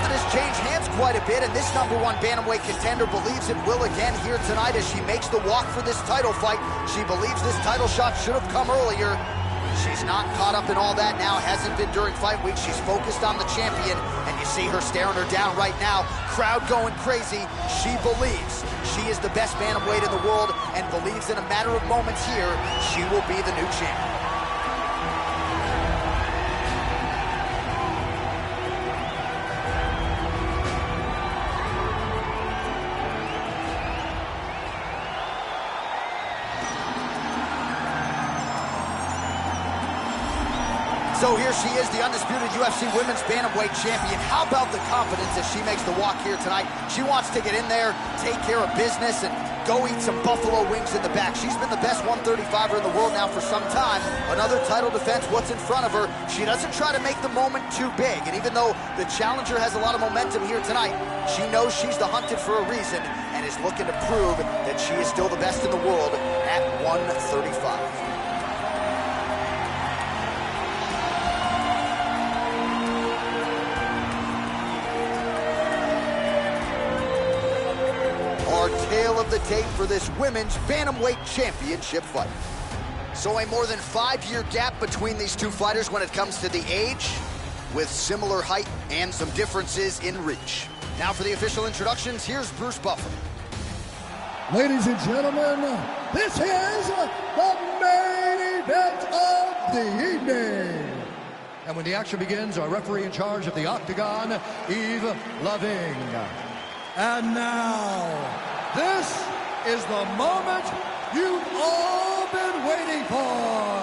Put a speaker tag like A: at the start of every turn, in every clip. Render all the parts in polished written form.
A: tournament has changed hands quite a bit, and this #1 bantamweight contender believes it will again here tonight as she makes the walk for this title fight. She believes this title shot should have come earlier. She's not caught up in all that now, hasn't been during fight week. She's focused on the champion, and you see her staring her down right now. Crowd going crazy. She believes she is the best bantamweight in the world and believes in a matter of moments here, she will be the new champion. So here she is, the undisputed UFC Women's Bantamweight Champion. How about the confidence as she makes the walk here tonight? She wants to get in there, take care of business, and go eat some buffalo wings in the back. She's been the best 135er in the world now for some time. Another title defense, what's in front of her. She doesn't try to make the moment too big. And even though the challenger has a lot of momentum here tonight, she knows she's the hunted for a reason and is looking to prove that she is still the best in the world at 135. Tale of the tape for this women's bantamweight championship fight. So a more than 5-year gap between these two fighters when it comes to the age, with similar height and some differences in reach. Now for the official introductions, here's Bruce Buffer.
B: Ladies and gentlemen, this is the main event of the evening. And when the action begins, our referee in charge of the Octagon, Yves Loving. And now, this is the moment you've all been waiting for.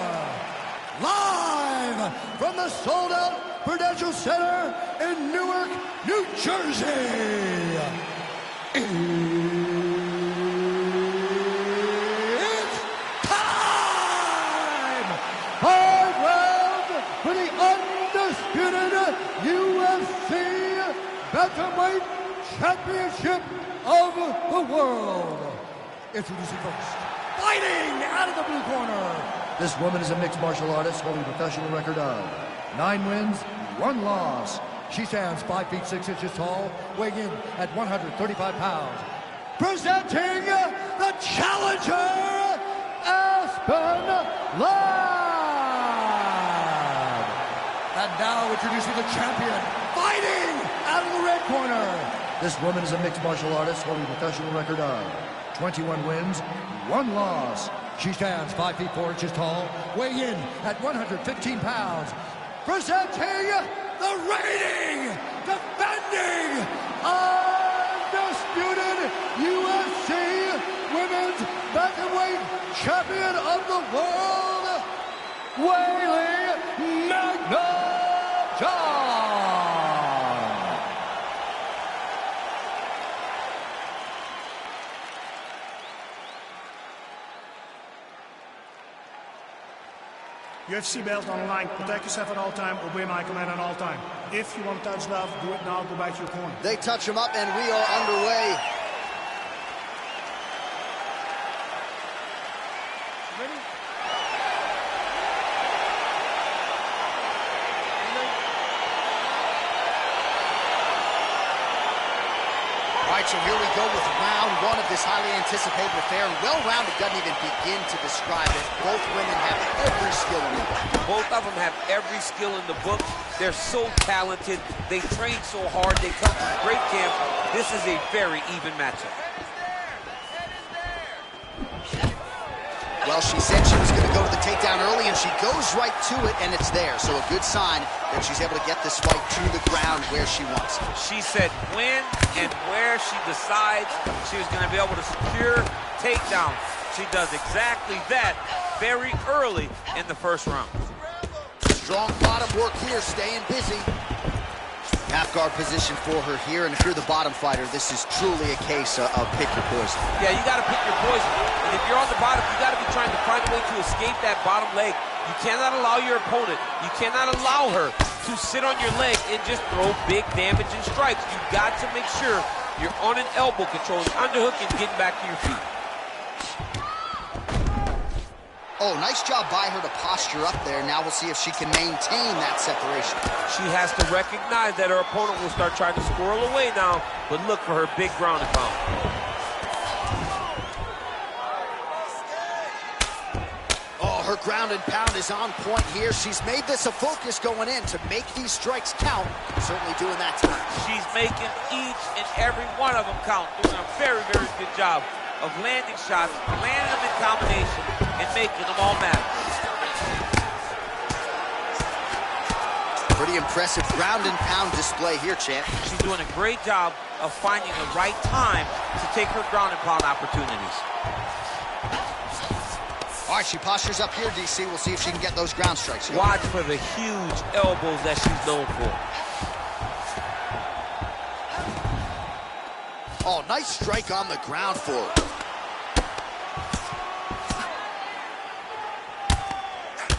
B: Live from the sold-out Prudential Center in Newark, New Jersey. It's time! 5 rounds for the undisputed UFC Bantamweight Championship of the world. Introducing first, fighting out of the blue corner. This woman is a mixed martial artist holding a professional record of 9 wins, 1 loss. She stands 5 feet 6 inches tall, weighing in at 135 pounds. Presenting the challenger, Aspen Ladd. And now introducing the champion, fighting out of the red corner. This woman is a mixed martial artist holding a professional record of 21 wins, 1 loss. She stands 5 feet 4 inches tall, weighing in at 115 pounds. Presenting the reigning, defending, undisputed UFC Women's Bantamweight Champion of the world, Weili Zhang.
C: UFC belt on the line. Protect yourself at all time. Obey my command at all time. If you want to touch love, do it now. Go back to your corner.
A: They touch him up, and we are underway.
C: Ready?
A: All right, so here we go with round 1 of this highly anticipated affair. Well-rounded doesn't even begin to describe it. Both women have every skill in the book.
D: Both of them have every skill in the book. They're so talented. They train so hard. They come from great camps. This is a very even matchup.
A: Well, she said she was going to go to the takedown early, and she goes right to it, and it's there. So a good sign that she's able to get this fight to the ground where she wants it.
D: She said when and where she decides she was going to be able to secure takedowns. She does exactly that very early in the first round.
A: Strong bottom work here, staying busy. Half guard position for her here, and if you're the bottom fighter, this is truly a case of pick your poison.
D: Yeah, you got to pick your poison. And if you're on the bottom, you got to be trying to find a way to escape that bottom leg. You cannot allow your opponent, you cannot allow her to sit on your leg and just throw big damage and strikes. You got to make sure you're on an elbow control, underhook, and getting back to your feet.
A: Oh, nice job by her to posture up there. Now we'll see if she can maintain that separation.
D: She has to recognize that her opponent will start trying to squirrel away now, but look for her big ground and pound.
A: Oh, her ground and pound is on point here. She's made this a focus going in to make these strikes count. Certainly doing that tonight.
D: She's making each and every one of them count, doing a very, very good job of landing shots, landing them in combination, and making them all matter.
A: Pretty impressive ground and pound display here, champ.
D: She's doing a great job of finding the right time to take her ground and pound opportunities.
A: All right, she postures up here, DC. We'll see if she can get those ground strikes.
D: Watch for the huge elbows that she's known for.
A: Oh, nice strike on the ground for her.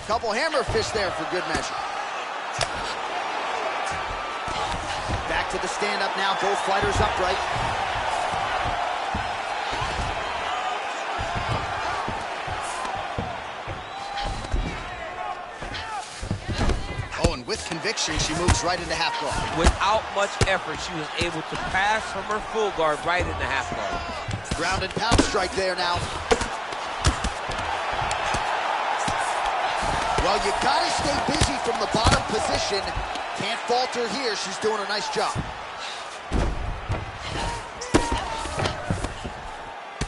A: Couple hammer fists there for good measure. Back to the stand-up now. Both fighters upright. Oh, and with conviction, she moves right into half guard.
D: Without much effort, she was able to pass from her full guard right into half guard.
A: Ground and pound strike there now. Well, you gotta stay busy from the bottom position. Can't falter here. She's doing a nice job.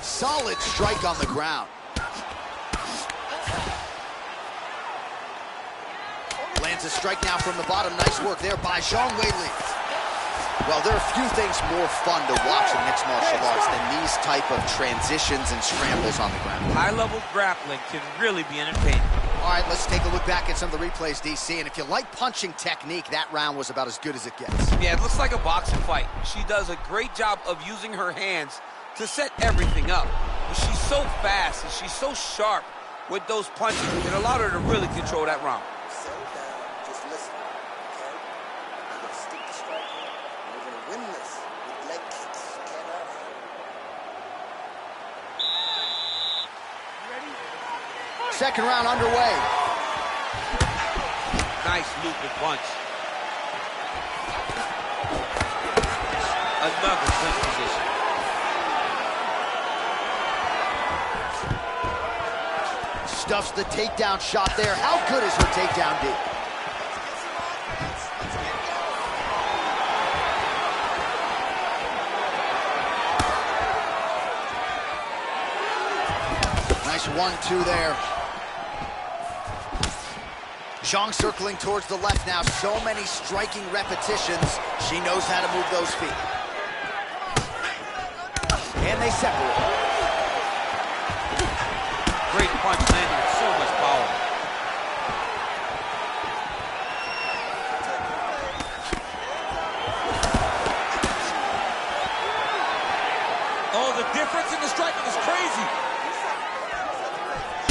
A: Solid strike on the ground. Lands a strike now from the bottom. Nice work there by Zhang Weili. Well, there are few things more fun to watch in mixed martial arts than these type of transitions and scrambles on the ground.
D: High-level grappling can really be entertaining.
A: All right, let's take a look back at some of the replays, DC. And if you like punching technique, that round was about as good as it gets.
D: Yeah, it looks like a boxing fight. She does a great job of using her hands to set everything up. But she's so fast and she's so sharp with those punches. It allowed her to really control that round.
E: Settle down, just listen, okay? You're gonna stick to striking, and you're gonna win this with leg kicks. Can't have that.
A: Second round underway.
D: Nice looping punch. Another clinch position.
A: Stuffs the takedown shot there. How good is her takedown D? Nice 1-2 there. Zhang circling towards the left now. So many striking repetitions. She knows how to move those feet. And they separate.
D: Great punch landing with so much power. Oh, the difference in the striking is crazy.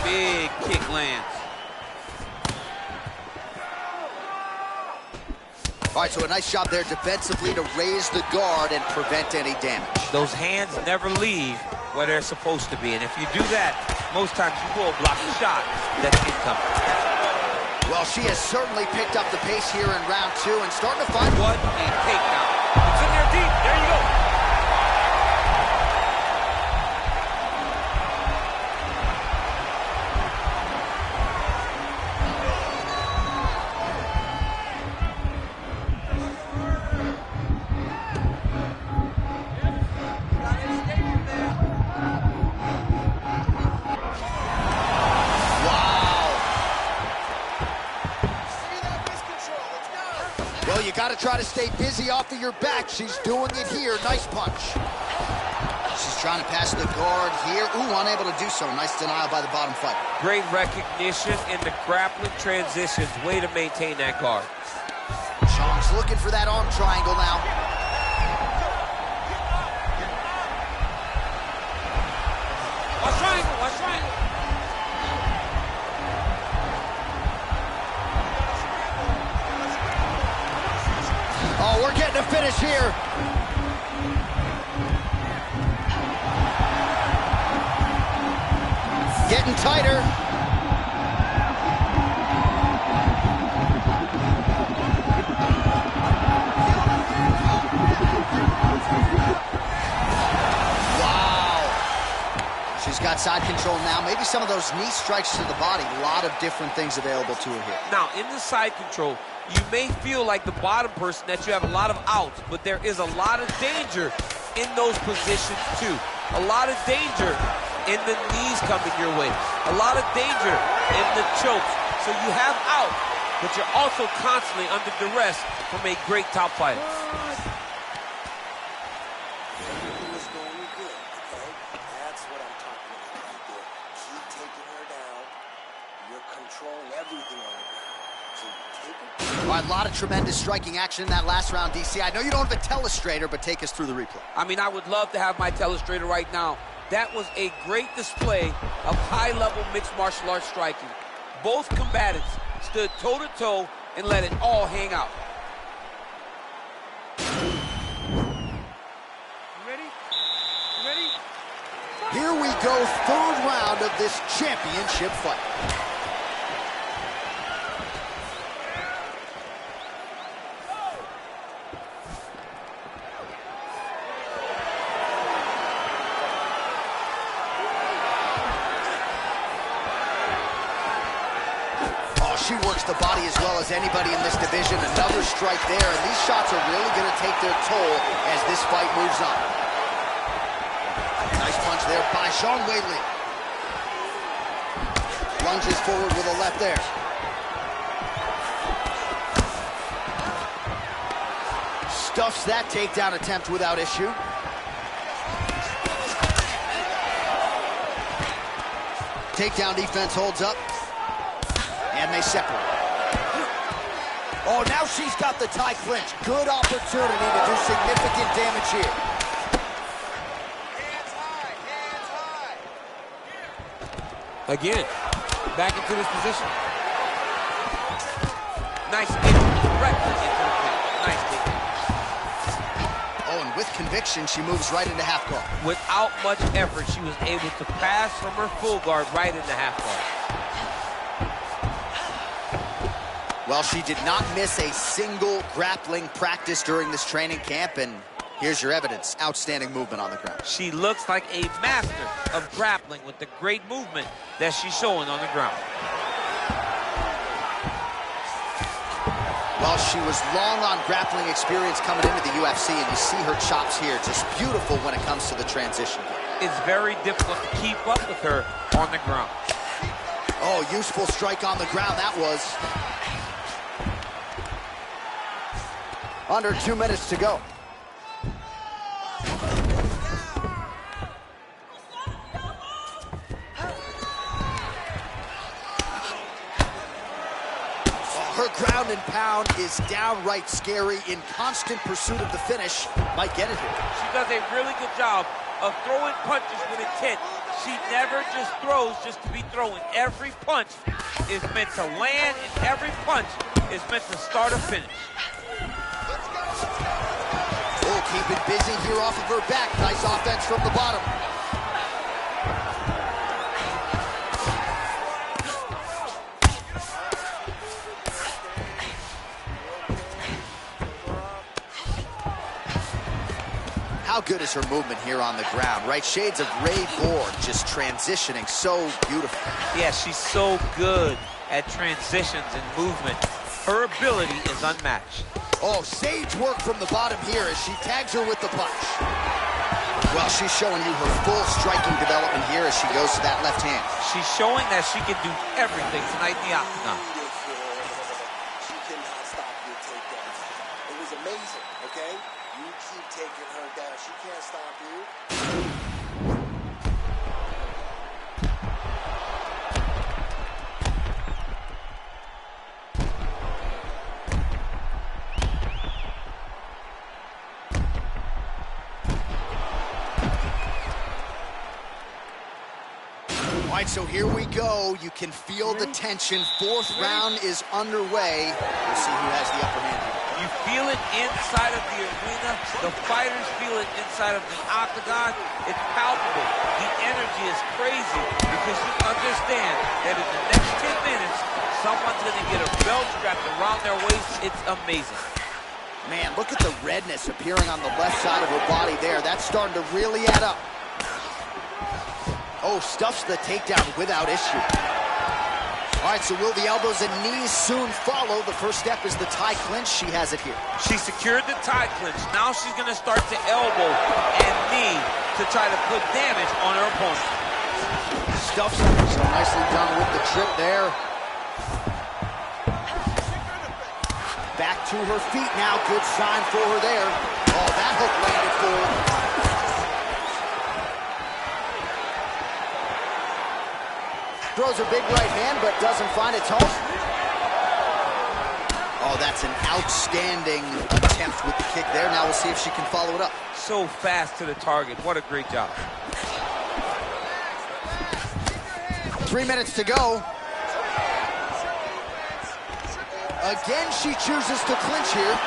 D: Big kick lands.
A: All right, so a nice job there defensively to raise the guard and prevent any damage.
D: Those hands never leave where they're supposed to be, and if you do that, most times you will block the shot that's incoming.
A: Well, she has certainly picked up the pace here in round 2 and starting to find
D: What a takedown. It's in there deep. There you go.
A: Well, you got to try to stay busy off of your back. She's doing it here. Nice punch. She's trying to pass the guard here. Ooh, unable to do so. Nice denial by the bottom fighter.
D: Great recognition in the grappling transitions. Way to maintain that guard.
A: Zhang's looking for that arm triangle now.
D: Watch triangle, watch triangle.
A: Oh, we're getting a finish here. Getting tighter. She's got side control now. Maybe some of those knee strikes to the body. A lot of different things available to her here.
D: Now, in the side control, you may feel like the bottom person that you have a lot of outs, but there is a lot of danger in those positions too. A lot of danger in the knees coming your way. A lot of danger in the chokes. So you have out, but you're also constantly under duress from a great top fighter.
E: Everything is going good, okay? That's what I'm talking about right there. Keep taking her down. You're controlling everything on the ground. So take her down.
A: All right, a lot of tremendous striking action in that last round, DC. I know you don't have a telestrator, but take us through the replay.
D: I mean, I would love to have my telestrator right now. That was a great display of high-level mixed martial arts striking. Both combatants stood toe-to-toe and let it all hang out.
A: Here we go, third round of this championship fight. She works the body as well as anybody in this division. Another strike there, and these shots are really going to take their toll as this fight moves on. Nice punch there by Weili. Lunges forward with a left there. Stuffs that takedown attempt without issue. Takedown defense holds up. And they separate. Oh, now she's got the tie clinch. Good opportunity to do significant damage here.
E: Hands high, hands high.
D: Again, back into this position. Nice kick, directly into the pin. Nice kick.
A: Oh, and with conviction, she moves right into half guard.
D: Without much effort, she was able to pass from her full guard right into half guard.
A: Well, she did not miss a single grappling practice during this training camp, and here's your evidence. Outstanding movement on the ground.
D: She looks like a master of grappling with the great movement that she's showing on the ground.
A: Well, she was long on grappling experience coming into the UFC, and you see her chops here. Just beautiful when it comes to the transition.
D: It's very difficult to keep up with her on the ground.
A: Oh, useful strike on the ground that was. Under 2 minutes to go. Her ground and pound is downright scary. In constant pursuit of the finish. Might get it here.
D: She does a really good job of throwing punches with intent. She never just throws just to be throwing. Every punch is meant to land, and every punch is meant to start a finish.
A: Oh, keep it busy here off of her back. Nice offense from the bottom. How good is her movement here on the ground, right? Shades of Ray Borg, just transitioning so beautiful.
D: Yeah, she's so good at transitions and movement. Her ability is unmatched.
A: Oh, sage work from the bottom here as she tags her with the punch. Well, she's showing you her full striking development here as she goes to that left hand.
D: She's showing that she can do everything tonight in the octagon.
E: She cannot stop your takedowns. It was amazing, okay? You keep taking her down. She can't stop you.
A: All right, so here we go. You can feel the tension. Fourth round is underway. We'll see who has the upper hand here.
D: You feel it inside of the arena. The fighters feel it inside of the octagon. It's palpable. The energy is crazy because you understand that in the next 10 minutes, someone's going to get a belt strapped around their waist. It's amazing.
A: Man, look at the redness appearing on the left side of her body there. That's starting to really add up. Oh, stuffs the takedown without issue. All right, so will the elbows and knees soon follow? The first step is the tie clinch. She has it here.
D: She secured the tie clinch. Now she's going to start to elbow and knee to try to put damage on her opponent.
A: Stuffs so nicely done with the trip there. Back to her feet now. Good sign for her there. Oh, that hook landed full. Throws a big right hand, but doesn't find its home. Oh, that's an outstanding attempt with the kick there. Now we'll see if she can follow it up.
D: So fast to the target. What a great job.
A: 3 minutes to go. Again, she chooses to clinch here.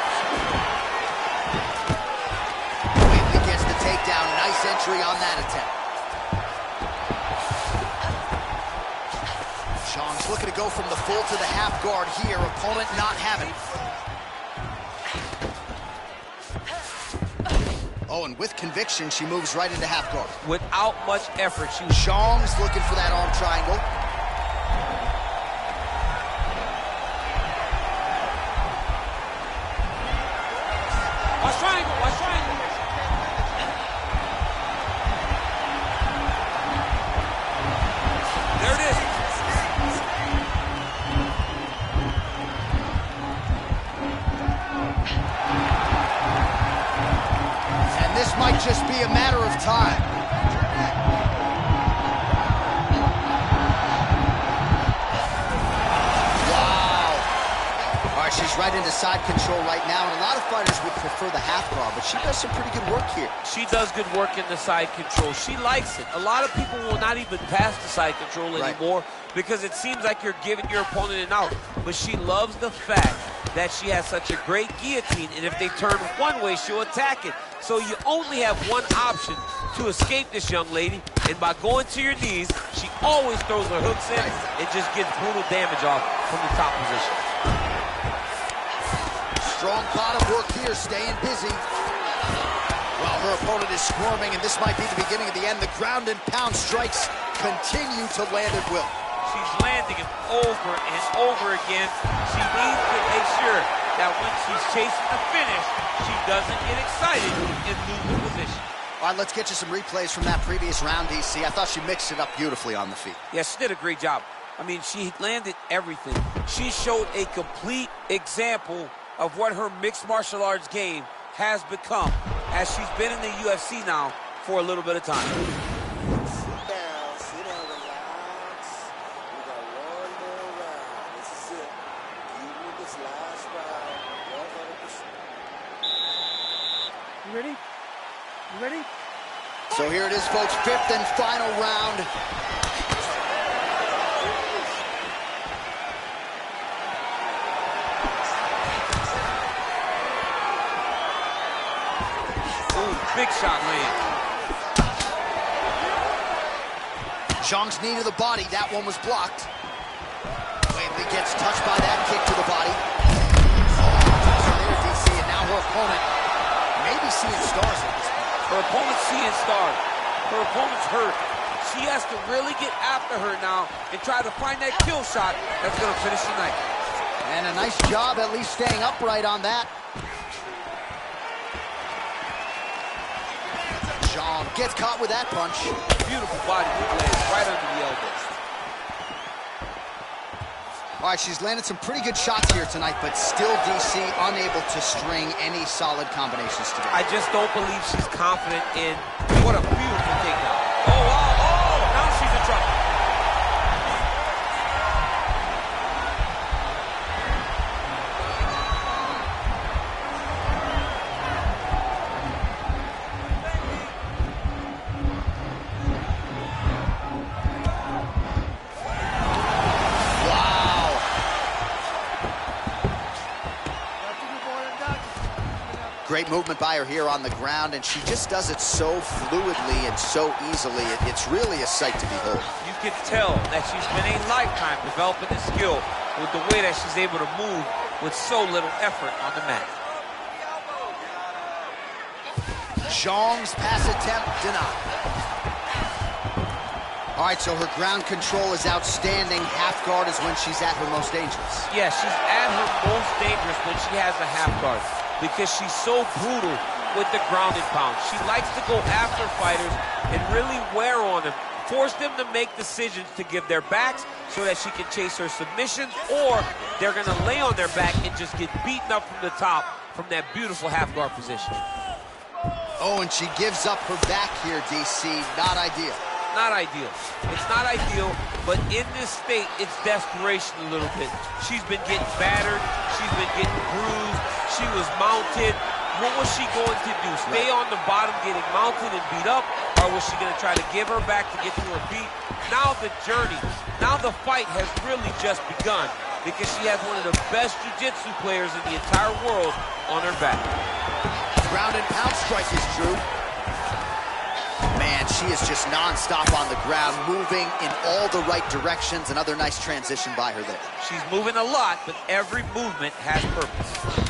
A: Weili gets the takedown. Nice entry on that attempt. Zhang's looking to go from the full to the half guard here. Opponent not having it. Oh, and with conviction, she moves right into half guard.
D: Without much effort,
A: Zhang's looking for that arm triangle.
D: Watch triangle, watch triangle. There it is.
A: And this might just be a matter of time. She's right into side control right now, and a lot of fighters would prefer the half guard, but she does some pretty good work here.
D: She does good work in the side control. She likes it. A lot of people will not even pass the side control anymore because it seems like you're giving your opponent an out. But she loves the fact that she has such a great guillotine, and if they turn one way, she'll attack it. So you only have one option to escape this young lady, and by going to your knees, she always throws her hooks in and just gets brutal damage off from the top position.
A: Strong bottom work here, staying busy. Well, her opponent is squirming, and this might be the beginning of the end. The ground and pound strikes continue to land at will.
D: She's landing it over and over again. She needs to make sure that when she's chasing the finish, she doesn't get excited and lose the position.
A: All right, let's get you some replays from that previous round, DC. I thought she mixed it up beautifully on the feet.
D: Yeah, she did a great job. I mean, she landed everything. She showed a complete example of what her mixed martial arts game has become as she's been in the UFC now for a little bit of time.
E: Sit down, relax. We got one more round. This is it. Give me this last round, 100%.
C: You ready? You ready?
A: So here it is, folks, fifth and final round.
D: Big shot land.
A: Zhang's knee to the body. That one was blocked. Weili gets touched by that kick to the body. There, DC, and now her opponent may be seeing stars at this point.
D: Her opponent's seeing stars. Her opponent's hurt. She has to really get after her now and try to find that kill shot that's going to finish the night.
A: And a nice job at least staying upright on that. Zhang gets caught with that punch.
D: Beautiful body blade right under the elbow.
A: All right, she's landed some pretty good shots here tonight, but still, DC, unable to string any solid combinations together.
D: I just don't believe she's confident in what a beautiful takedown. Oh, wow, oh, now she's in trouble.
A: Great movement by her here on the ground, and she just does it so fluidly and so easily. It's really a sight to behold.
D: You can tell that she's been a lifetime developing the skill with the way that she's able to move with so little effort on the mat.
A: Zhang's pass attempt denied. All right, so her ground control is outstanding. Half guard is when she's at her most dangerous.
D: Yeah, she's at her most dangerous when she has a half guard because she's so brutal with the ground and pound. She likes to go after fighters and really wear on them, force them to make decisions to give their backs so that she can chase her submissions, or they're going to lay on their back and just get beaten up from the top from that beautiful half guard position.
A: Oh, and she gives up her back here, DC. Not ideal.
D: Not ideal. It's not ideal, but in this state, it's desperation a little bit. She's been getting battered. She's been getting bruised. She was mounted. What was she going to do? Stay on the bottom getting mounted and beat up, or was she going to try to give her back to get to her feet? Now the journey, now the fight has really just begun because she has one of the best jiu-jitsu players in the entire world on her back.
A: Ground and pound strike is Drew. Man, she is just non-stop on the ground, moving in all the right directions. Another nice transition by her there.
D: She's moving a lot, but every movement has purpose.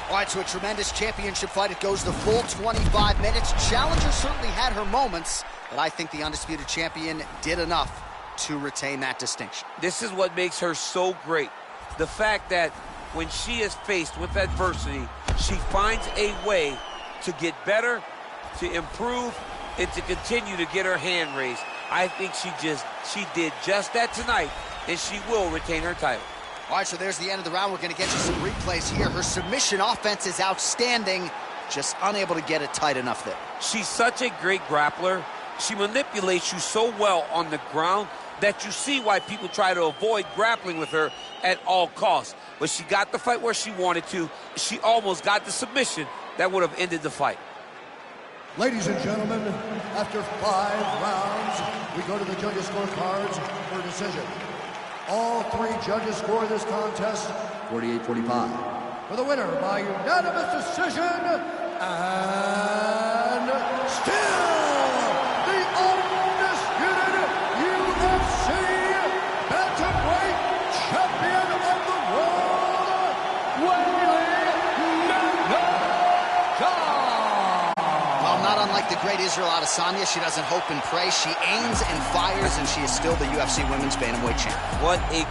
A: All right, so a tremendous championship fight. It goes the full 25 minutes. Challenger certainly had her moments, but I think the undisputed champion did enough to retain that distinction.
D: This is what makes her so great. The fact that when she is faced with adversity, she finds a way to get better, to improve, and to continue to get her hand raised. I think she did just that tonight, and she will retain her title.
A: All right, so there's the end of the round. We're going to get you some replays here. Her submission offense is outstanding, just unable to get it tight enough there.
D: She's such a great grappler. She manipulates you so well on the ground that you see why people try to avoid grappling with her at all costs. But she got the fight where she wanted to. She almost got the submission that would have ended the fight.
B: Ladies and gentlemen, after 5 rounds, we go to the judges' scorecards for a decision. All 3 judges score this contest 48-45. For the winner by unanimous decision, and still the undisputed UFC bantamweight champion of the world, Weili.
A: Well, not unlike the great Israel Adesanya, she doesn't hope and pray. She aims and fires, and she is still the UFC Women's Bantamweight champion.
D: What a